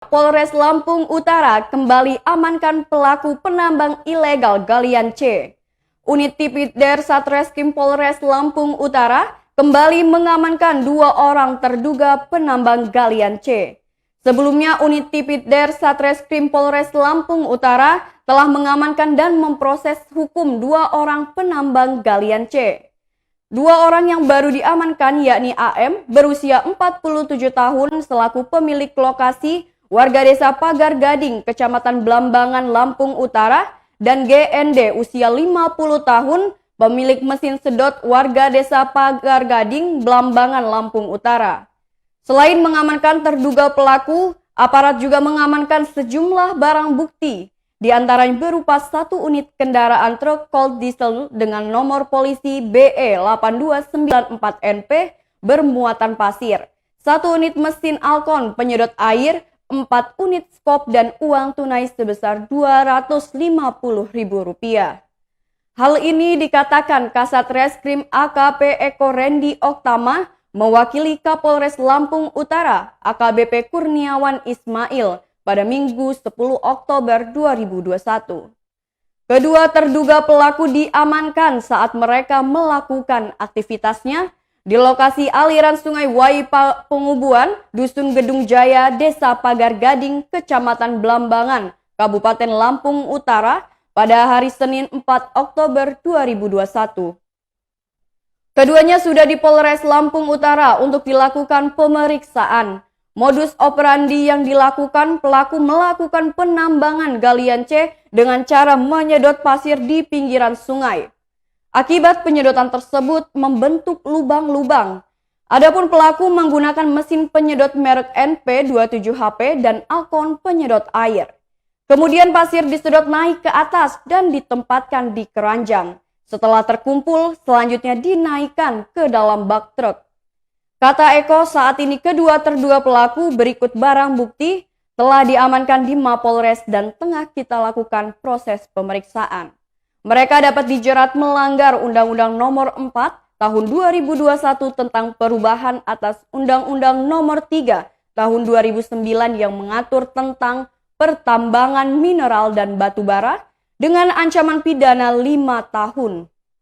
Polres Lampung Utara kembali amankan pelaku penambang ilegal galian C. Unit Tipidder Satreskrim Polres Lampung Utara kembali mengamankan 2 orang terduga penambang galian C. Sebelumnya, unit Tipidder Satreskrim Polres Lampung Utara telah mengamankan dan memproses hukum 2 orang penambang galian C. 2 orang yang baru diamankan yakni AM berusia 47 tahun selaku pemilik lokasi warga desa Pagar Gading, Kecamatan Blambangan, Lampung Utara, dan GND usia 50 tahun pemilik mesin sedot warga desa Pagar Gading, Blambangan, Lampung Utara. Selain mengamankan terduga pelaku, aparat juga mengamankan sejumlah barang bukti, di antaranya berupa 1 unit kendaraan truk cold diesel dengan nomor polisi BE8294NP bermuatan pasir, 1 unit mesin Alkon penyedot air, 4 unit skop dan uang tunai sebesar Rp250.000. Hal ini dikatakan Kasat Reskrim AKP Eko Rendi Oktama mewakili Kapolres Lampung Utara AKBP Kurniawan Ismail pada Minggu 10 Oktober 2021. Kedua terduga pelaku diamankan saat mereka melakukan aktivitasnya di lokasi aliran Sungai Waipa Pengubuan, Dusun Gedung Jaya, Desa Pagar Gading, Kecamatan Blambangan, Kabupaten Lampung Utara pada hari Senin 4 Oktober 2021. Keduanya sudah di Polres Lampung Utara untuk dilakukan pemeriksaan. Modus operandi yang dilakukan, pelaku melakukan penambangan galian C dengan cara menyedot pasir di pinggiran sungai. Akibat penyedotan tersebut membentuk lubang-lubang. Adapun pelaku menggunakan mesin penyedot merek NP27HP dan Alkon penyedot air. Kemudian pasir disedot naik ke atas dan ditempatkan di keranjang. Setelah terkumpul, selanjutnya dinaikkan ke dalam bak truk. Kata Eko, saat ini kedua terduga pelaku berikut barang bukti telah diamankan di Mapolres dan tengah kita lakukan proses pemeriksaan. Mereka dapat dijerat melanggar Undang-Undang Nomor 4 Tahun 2021 tentang perubahan atas Undang-Undang Nomor 3 Tahun 2009 yang mengatur tentang pertambangan mineral dan batu bara dengan ancaman pidana 5 tahun.